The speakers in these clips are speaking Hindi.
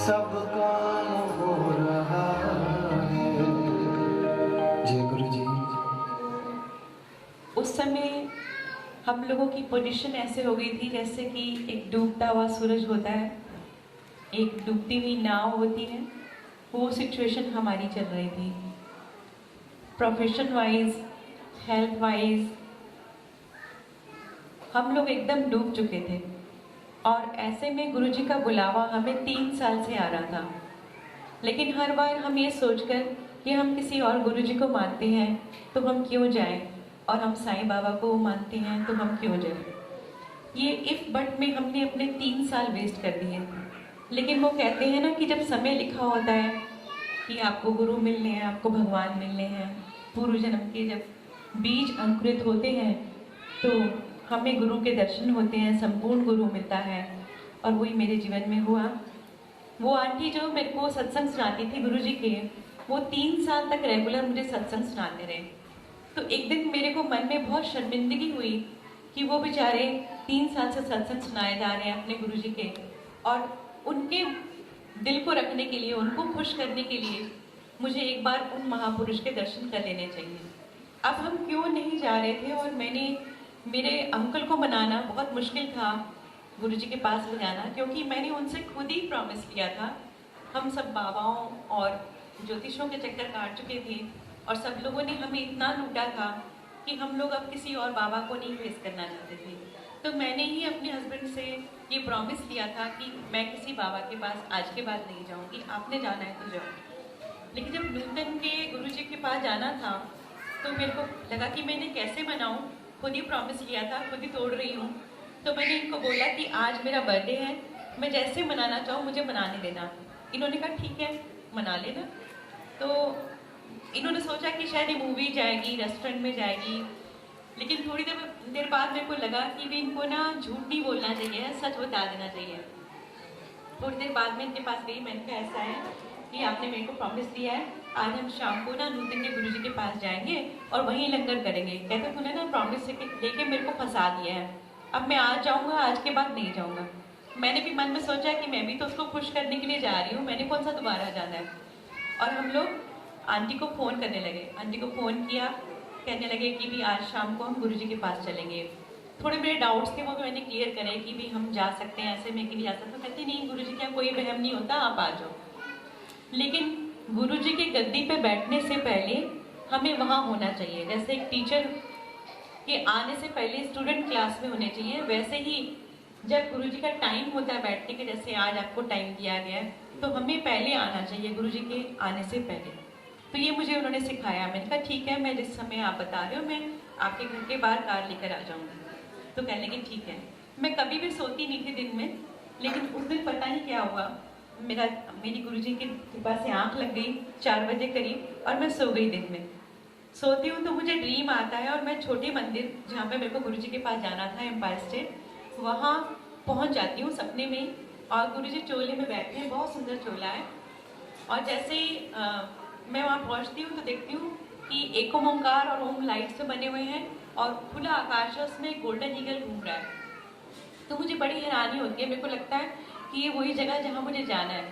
सब काम हो रहा है। जय गुरु जी। उस समय हम लोगों की पोजीशन ऐसे हो गई थी जैसे कि एक डूबता हुआ सूरज होता है, एक डूबती हुई नाव होती है, वो सिचुएशन हमारी चल रही थी। प्रोफेशन वाइज, हेल्थ वाइज हम लोग एकदम डूब चुके थे। और ऐसे में गुरुजी का बुलावा हमें 3 साल से आ रहा था। लेकिन हर बार हम ये सोचकर कि हम किसी और गुरुजी को मानते हैं तो हम क्यों जाएं, और हम साईं बाबा को मानते हैं तो हम क्यों जाएं। ये इफ बट में हमने अपने 3 साल वेस्ट कर दिए। लेकिन वो कहते हैं ना कि जब समय लिखा होता है कि आपको गुरु मिलने हैं, आपको भगवान मिलने हैं, पूर्व जन्म के जब बीज अंकुरित होते हैं तो हमें गुरु के दर्शन होते हैं, संपूर्ण गुरु मिलता है। और वही मेरे जीवन में हुआ। वो आंटी जो मेरे को सत्संग सुनाती थी गुरुजी के, वो 3 साल तक रेगुलर मुझे सत्संग सुनाते रहे। तो एक दिन मेरे को मन में बहुत शर्मिंदगी हुई कि वो बेचारे 3 साल से सत्संग सुनाए जा रहे हैं अपने गुरुजी के, और उनके दिल को रखने के लिए, उनको खुश करने के लिए मुझे एक बार उन महापुरुष के दर्शन कर लेने चाहिए। अब हम क्यों नहीं जा रहे थे, और मेरे अंकल को मनाना बहुत मुश्किल था गुरुजी के पास ले जाना, क्योंकि मैंने उनसे खुद ही प्रॉमिस लिया था। हम सब बाबाओं और ज्योतिषों के चक्कर काट चुके थे और सब लोगों ने हमें इतना लूटा था कि हम लोग अब किसी और बाबा को नहीं फेस करना चाहते थे। तो मैंने ही अपने हस्बैंड से ये प्रॉमिस लिया था कि मैं किसी बाबा के पास आज के बाद नहीं जाऊंगी, आपने जाना है तो जाओ। लेकिन जब मिल्टन के गुरुजी के पास जाना था तो मेरे को लगा कि मैंने कैसे मनाऊं, खुद ही प्रॉमिस लिया था, खुद ही तोड़ रही हूँ। तो मैंने इनको बोला कि आज मेरा बर्थडे है, मैं जैसे मनाना चाहूँ मुझे मनाने देना। इन्होंने कहा ठीक है मना लेना। तो इन्होंने सोचा कि शायद ये मूवी जाएगी, रेस्टोरेंट में जाएगी। लेकिन थोड़ी देर बाद मेरे को लगा कि भी इनको ना झूठ नहीं बोलना चाहिए, सच बता देना चाहिए। थोड़ी देर बाद में इनके पास गई, मैंने कहा ऐसा है कि आपने मेरे को प्रॉमिस दिया है, आज हम शाम को ना नूतन के गुरुजी के पास जाएंगे और वहीं लंगर करेंगे। कहते तूने ना प्रॉमिस लेके मेरे को फंसा दिया है, अब मैं आज जाऊँगा, आज के बाद नहीं जाऊँगा। मैंने भी मन में सोचा कि मैं भी तो उसको खुश करने के लिए जा रही हूँ, मैंने कौन सा दोबारा जाना है। और हम लोग आंटी को फ़ोन करने लगे, आंटी को फ़ोन किया, कहने लगे कि भी आज शाम को हम गुरुजी के पास चलेंगे। थोड़े मेरे डाउट्स थे वो भी मैंने क्लियर करे कि भी हम जा सकते हैं, ऐसे में कि नहीं जा सकते। तो कहते नहीं गुरुजी क्या कोई वहम नहीं होता, आप आ जाओ। लेकिन गुरुजी के गद्दी पे बैठने से पहले हमें वहाँ होना चाहिए। जैसे एक टीचर के आने से पहले स्टूडेंट क्लास में होने चाहिए, वैसे ही जब गुरुजी का टाइम होता है बैठने के, जैसे आज आपको टाइम दिया गया है, तो हमें पहले आना चाहिए गुरुजी के आने से पहले। तो ये मुझे उन्होंने सिखाया। मैंने कहा ठीक है, मैं जिस समय आप बता रहे हो मैं आपके घर के बाहर कार लेकर आ जाऊँगी। तो कहने लगे ठीक है। मैं कभी भी सोती नहीं थी दिन में, लेकिन उस दिन पता नहीं क्या हुआ, मेरी गुरुजी के पास से आँख लग गई 4 बजे करीब, और मैं सो गई। दिन में सोती हूँ तो मुझे ड्रीम आता है और मैं छोटे मंदिर जहाँ पे मेरे को गुरुजी के पास जाना था, एम्पायर स्टेट, वहाँ पहुँच जाती हूँ सपने में। और गुरुजी चोले में बैठे हैं, बहुत सुंदर चोला है। और जैसे ही मैं वहाँ पहुँचती हूँ तो देखती हूँ कि एक ओंकार और ओम लाइट से बने हुए हैं और खुला आकाश है, उसमें गोल्डन ईगल घूम रहा है। तो मुझे बड़ी हैरानी होती है, मेरे को लगता है कि ये वही जगह जहाँ मुझे जाना है।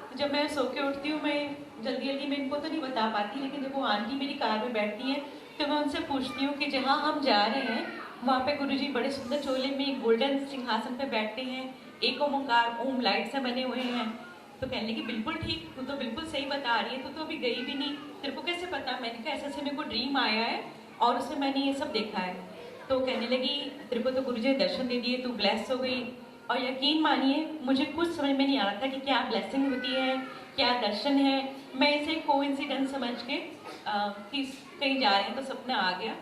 तो जब मैं सो के उठती हूँ, मैं जल्दी जल्दी मैं इनको तो नहीं बता पाती, लेकिन जब वो आंटी मेरी कार में बैठती हैं तो मैं उनसे पूछती हूँ कि जहाँ हम जा रहे हैं वहाँ पे गुरुजी बड़े सुंदर चोले में एक गोल्डन सिंहासन पे बैठते हैं, एक ओंकार ओम लाइट से बने हुए हैं। तो कहने लगी बिल्कुल ठीक, तू तो बिल्कुल सही बता रही है, तू तो अभी गई भी नहीं, तेरे को कैसे पता। मैंने कहा ऐसे ऐसे मेरे को ड्रीम आया है और उसमें मैंने ये सब देखा है। तो कहने लगी तेरे को तो गुरुजी ने दर्शन दे दिए, तू ब्लेस हो गई। और यकीन मानिए मुझे कुछ समझ में नहीं आ रहा था कि क्या ब्लेसिंग होती है, क्या दर्शन है। मैं इसे कोइंसिडेंस समझ के कि कहीं जा रहे हैं तो सपना आ गया।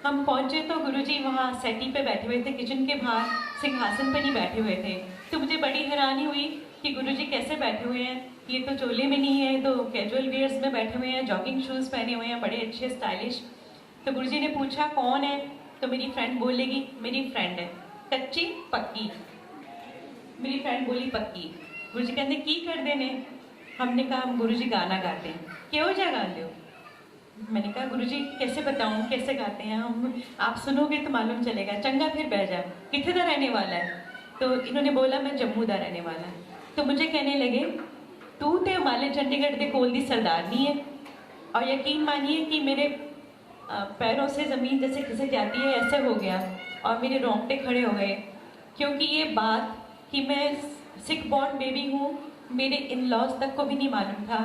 हम पहुंचे तो गुरुजी वहाँ सेटी पे बैठे हुए थे, किचन के बाहर सिंहासन पे नहीं बैठे हुए थे। तो मुझे बड़ी हैरानी हुई कि गुरुजी कैसे बैठे हुए हैं, ये तो चोले में नहीं है, तो कैजुअल वेयर्स में बैठे हुए हैं, जॉगिंग शूज़ पहने हुए हैं, बड़े अच्छे स्टाइलिश। तो गुरुजी ने पूछा कौन है, तो मेरी फ्रेंड बोलेगी मेरी फ्रेंड है, कच्ची पक्की। मेरी फ्रेंड बोली पक्की। गुरुजी कहते की कर देने। हमने कहा हम गुरुजी गाना गाते हैं। क्यों जा गाते हो। मैंने कहा गुरुजी कैसे बताऊं कैसे गाते हैं हम, आप सुनोगे तो मालूम चलेगा। चंगा फिर बह जा, कितने का रहने वाला है। तो इन्होंने बोला मैं जम्मू का रहने वाला है। तो मुझे कहने लगे तू ते हिमालय चंडीगढ़ दे कोल दी सरदारनी है। और यकीन मानिए कि मेरे पैरों से ज़मीन जैसे खिसक जाती है ऐसे हो गया और मेरे रोंगटे खड़े हो गए, क्योंकि ये बात कि मैं सिख बॉर्न बेबी हूँ मेरे इन लॉज तक को भी नहीं मालूम था।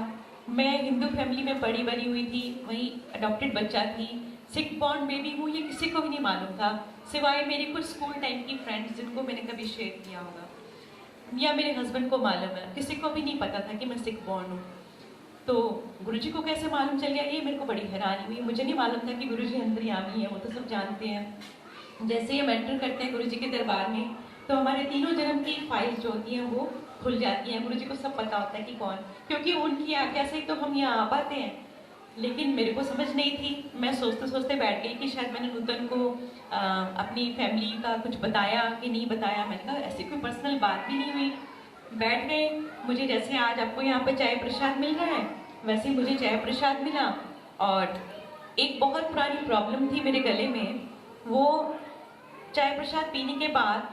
मैं हिंदू फैमिली में पड़ी बड़ी हुई थी, वहीं अडॉप्टेड बच्चा थी। सिख बॉर्न बेबी हूँ ये किसी को भी नहीं मालूम था, सिवाय मेरी कुछ स्कूल टाइम की फ्रेंड्स जिनको मैंने कभी शेयर किया होगा, या मेरे हस्बैंड को मालूम है। किसी को भी नहीं पता था कि मैं सिख बॉर्न हूँ। तो गुरुजी को कैसे मालूम चल गया, ये मेरे को बड़ी हैरानी हुई। मुझे नहीं मालूम था कि गुरुजी अंतर्यामी है, वो तो सब जानते हैं। जैसे ही हम एंटर करते हैं गुरुजी के दरबार में, तो हमारे तीनों जन्म की फाइल्स जो होती हैं वो खुल जाती हैं। गुरुजी को सब पता होता है कि कौन, क्योंकि उनकी आज्ञा से तो हम यहाँ आ पाते हैं। लेकिन मेरे को समझ नहीं थी, मैं सोचते सोचते बैठ गई कि शायद मैंने नूतन को अपनी फैमिली का कुछ बताया कि नहीं बताया। मैंने कहा ऐसी कोई पर्सनल बात भी नहीं हुई। बैठ गए। मुझे जैसे आज आपको यहाँ पे चाय प्रसाद मिल रहा है, वैसे ही मुझे चाय प्रसाद मिला। और एक बहुत पुरानी प्रॉब्लम थी मेरे गले में, वो चाय प्रसाद पीने के बाद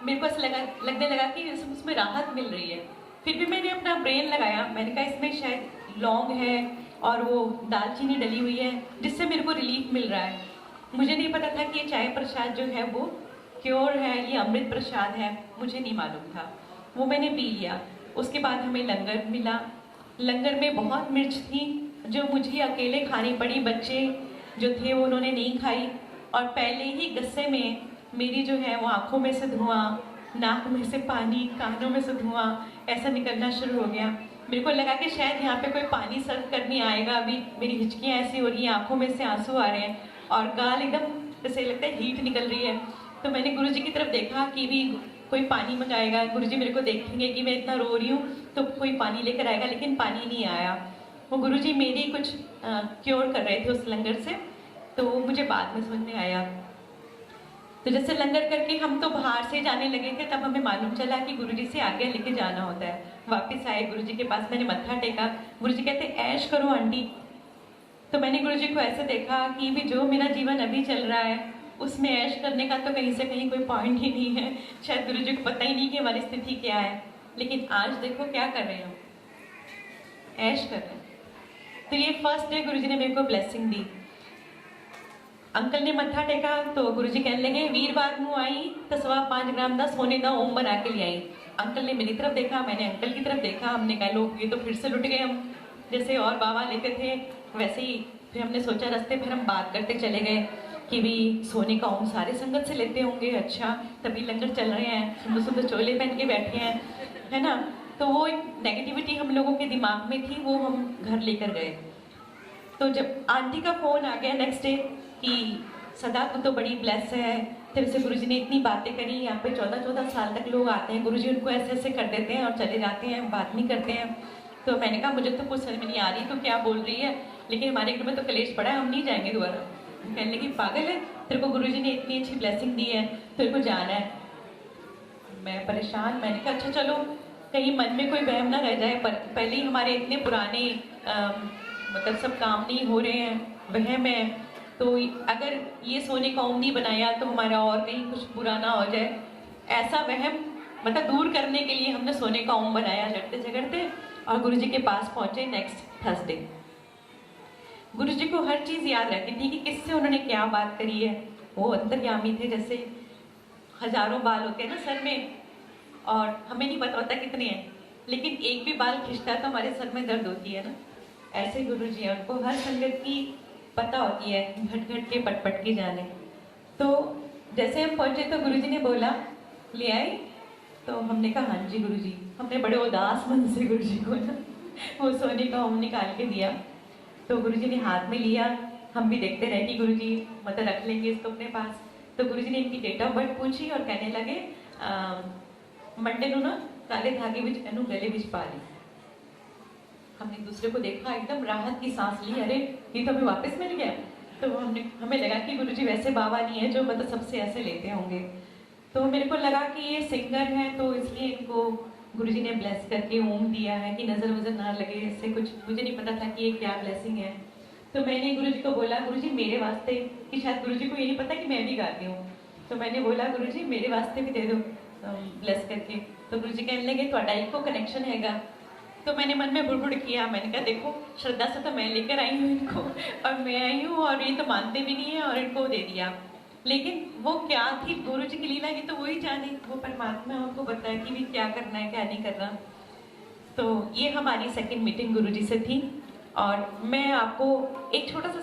मेरे को ऐसा लगने लगा कि उसमें राहत मिल रही है। फिर भी मैंने अपना ब्रेन लगाया, मैंने कहा इसमें शायद लौंग है और वो दालचीनी डली हुई है जिससे मेरे को रिलीफ मिल रहा है। मुझे नहीं पता था कि ये चाय प्रसाद जो है वो क्योर है, ये अमृत प्रसाद है, मुझे नहीं मालूम था। वो मैंने पी लिया। उसके बाद हमें लंगर मिला। लंगर में बहुत मिर्च थी जो मुझे अकेले खानी पड़ी, बच्चे जो थे वो उन्होंने नहीं खाई। और पहले ही गुस्से में मेरी जो है वो आँखों में से धुआं, नाक में से पानी, कानों में से धुआं ऐसा निकलना शुरू हो गया। मेरे को लगा कि शायद यहाँ पे कोई पानी सर्व करने आएगा। अभी मेरी हिचकियाँ ऐसी हो रही हैं, आँखों में से आंसू आ रहे हैं और गाल एकदम जैसे लगता है हीट निकल रही है। तो मैंने गुरुजी की तरफ देखा कि भी कोई पानी मंगाएगा, गुरुजी मेरे को देखेंगे कि मैं इतना रो रही हूँ तो कोई पानी लेकर आएगा, लेकिन पानी नहीं आया। वो गुरुजी मेरी कुछ क्योर कर रहे थे उस लंगर से, तो वो मुझे बाद में समझ में आया। तो जैसे लंगर करके हम तो बाहर से जाने लगे थे, तब हमें मालूम चला कि गुरुजी से आगे लेके जाना होता है। वापस आए गुरुजी के पास, मैंने मत्था टेका। गुरुजी कहते ऐश करो आंटी। तो मैंने गुरुजी को ऐसे देखा कि भी जो मेरा जीवन अभी चल रहा है उसमें ऐश करने का तो कहीं से कहीं कोई पॉइंट ही नहीं है। शायद गुरुजी को पता ही नहीं कि हमारी स्थिति क्या है, लेकिन आज देखो क्या कर रहे हो, ऐश कर रहे हैं। तो ये फर्स्ट डे गुरुजी ने मेरे को ब्लेसिंग दी। अंकल ने मत्था टेका तो गुरुजी कहने लगे वीरवार को आई तो 5.25 ग्राम का सोने का ओम बना के ले आई। अंकल ने मेरी तरफ देखा, मैंने अंकल की तरफ देखा। हमने कहा लोग ये तो फिर से लुट गए हम, जैसे और बाबा लेते थे वैसे ही। फिर हमने सोचा रास्ते फिर हम बात करते चले गए कि भी सोने का ओम सारे संगत से लेते होंगे, अच्छा तभी लंगर चल रहे हैं, सुंदर सुंदर चोले पहन के बैठे हैं, है ना। तो वो एक नेगेटिविटी हम लोगों के दिमाग में थी, वो हम घर लेकर गए। तो जब आंटी का फ़ोन आ गया नेक्स्ट डे कि सदा को तो बड़ी ब्लेस है, तेरे से गुरुजी ने इतनी बातें करी, यहाँ पे 14-14 साल तक लोग आते हैं, गुरुजी उनको ऐसे ऐसे कर देते हैं और चले जाते हैं, बात नहीं करते हैं। तो मैंने कहा मुझे तो कुछ समझ में नहीं आ रही तो क्या बोल रही है, लेकिन हमारे घर में तो कलेश पड़ा है, हम नहीं जाएंगे दोबारा। कहने लगी पागल है, तेरे को गुरुजी ने इतनी अच्छी ब्लेसिंग दी है, तेरे को जाना है। मैं परेशान, मैंने कहा अच्छा चलो कहीं मन में कोई वहम ना रह जाए, पर पहले ही हमारे इतने पुराने मतलब सब काम नहीं हो रहे हैं, वहम है, तो अगर ये सोने का ओम नहीं बनाया तो हमारा और कहीं कुछ बुरा ना हो जाए। ऐसा वहम मतलब दूर करने के लिए हमने सोने का ओम बनाया लड़ते झगड़ते, और गुरुजी के पास पहुंचे नेक्स्ट थर्सडे। गुरुजी को हर चीज़ याद रहती थी कि किससे उन्होंने क्या बात करी है। वो अंतर्यामी थे, जैसे हजारों बाल होते हैं ना सर में, और हमें नहीं पता होता कितने हैं, लेकिन एक भी बाल खिंचता है तो हमारे सर में दर्द होती है ना। ऐसे गुरुजी हैं, उनको हर संगत की पता होती है, घट घट के पट पट के जाने। तो जैसे हम पहुंचे तो गुरुजी ने बोला ले आए, तो हमने कहा हाँ जी गुरुजी। हमने बड़े उदास मन से गुरुजी को ना वो सोने का ओम निकाल के दिया। तो गुरुजी ने हाथ में लिया, हम भी देखते रहे कि गुरुजी मतलब रख लेंगे इसको अपने पास। तो गुरुजी ने इनकी डेट ऑफ बर्थ पूछी और कहने लगे मंडे को ना काले धागे विच एनू गले विच पा ली। हमने एक दूसरे को देखा, एकदम राहत की सांस ली, अरे ये तो हमें वापस मिल गया। तो हमें लगा कि गुरुजी वैसे बाबा नहीं है जो मतलब सबसे ऐसे लेते होंगे। तो मेरे को लगा कि ये सिंगर है तो इसलिए इनको गुरुजी ने ब्लेस करके ओम दिया है कि नज़र वज़र ना लगे, इससे कुछ मुझे नहीं पता था कि ये क्या ब्लेसिंग है। तो मैंने गुरुजी को बोला गुरुजी मेरे वास्ते, कि शायद गुरुजी को ये नहीं पता कि मैं भी गाती हूँ। तो मैंने बोला गुरुजी मेरे वास्ते भी दे दो ब्लेस करके। तो गुरुजी कहने लगे ਤੁਹਾਡਾ ਇੱਕੋ कनेक्शन हैगा तो मैंने मन में बुड़बुड़ किया, मैंने कहा देखो श्रद्धा से तो मैं लेकर आई हूँ इनको, और मैं आई हूँ और ये तो मानते भी नहीं है और इनको दे दिया। लेकिन वो क्या थी गुरु जी की लीला, ये तो वही जाने, वो परमात्मा हमको बताया कि भी क्या करना है क्या नहीं करना। तो ये हमारी सेकंड मीटिंग गुरु जी से थी। और मैं आपको एक छोटा सा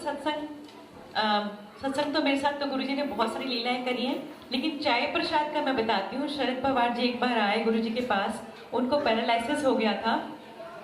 सत्संग तो मेरे साथ तो गुरु जी ने बहुत सारी लीलाएं करी हैं, लेकिन चाय प्रसाद का मैं बताती हूँ। शरद पवार जी एक बार आए गुरु जी के पास, उनको पैरालिसिस हो गया था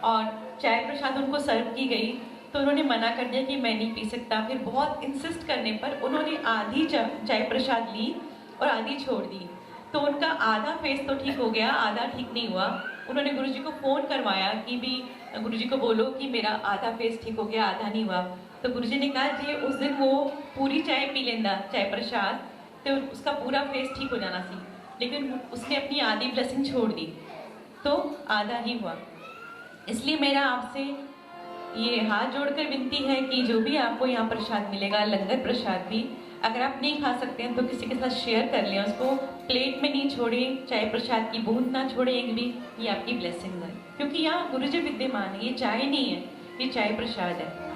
और चाय प्रसाद उनको सर्व की गई, तो उन्होंने मना कर दिया कि मैं नहीं पी सकता। फिर बहुत इंसिस्ट करने पर उन्होंने आधी चाय प्रसाद ली और आधी छोड़ दी। तो उनका आधा फेस तो ठीक हो गया, आधा ठीक नहीं हुआ। उन्होंने गुरुजी को फ़ोन करवाया कि भी गुरुजी को बोलो कि मेरा आधा फेस ठीक हो गया, आधा नहीं हुआ। तो गुरुजी ने कहा जी उस दिन वो पूरी चाय पी लेंदा, चाय प्रसाद, तो उसका पूरा फेस ठीक हो जाना सी, लेकिन उसने अपनी आधी ब्लेसिंग छोड़ दी तो आधा ही हुआ। इसलिए मेरा आपसे ये हाथ जोड़कर विनती है कि जो भी आपको यहाँ प्रसाद मिलेगा, लंगर प्रसाद भी, अगर आप नहीं खा सकते हैं तो किसी के साथ शेयर कर लें, उसको प्लेट में नहीं छोड़ें, चाय प्रसाद की बूंद ना छोड़ें एक भी, ये आपकी ब्लेसिंग है। क्योंकि यहाँ गुरु जी विद्यमान है, ये चाय नहीं है, ये चाय प्रसाद है।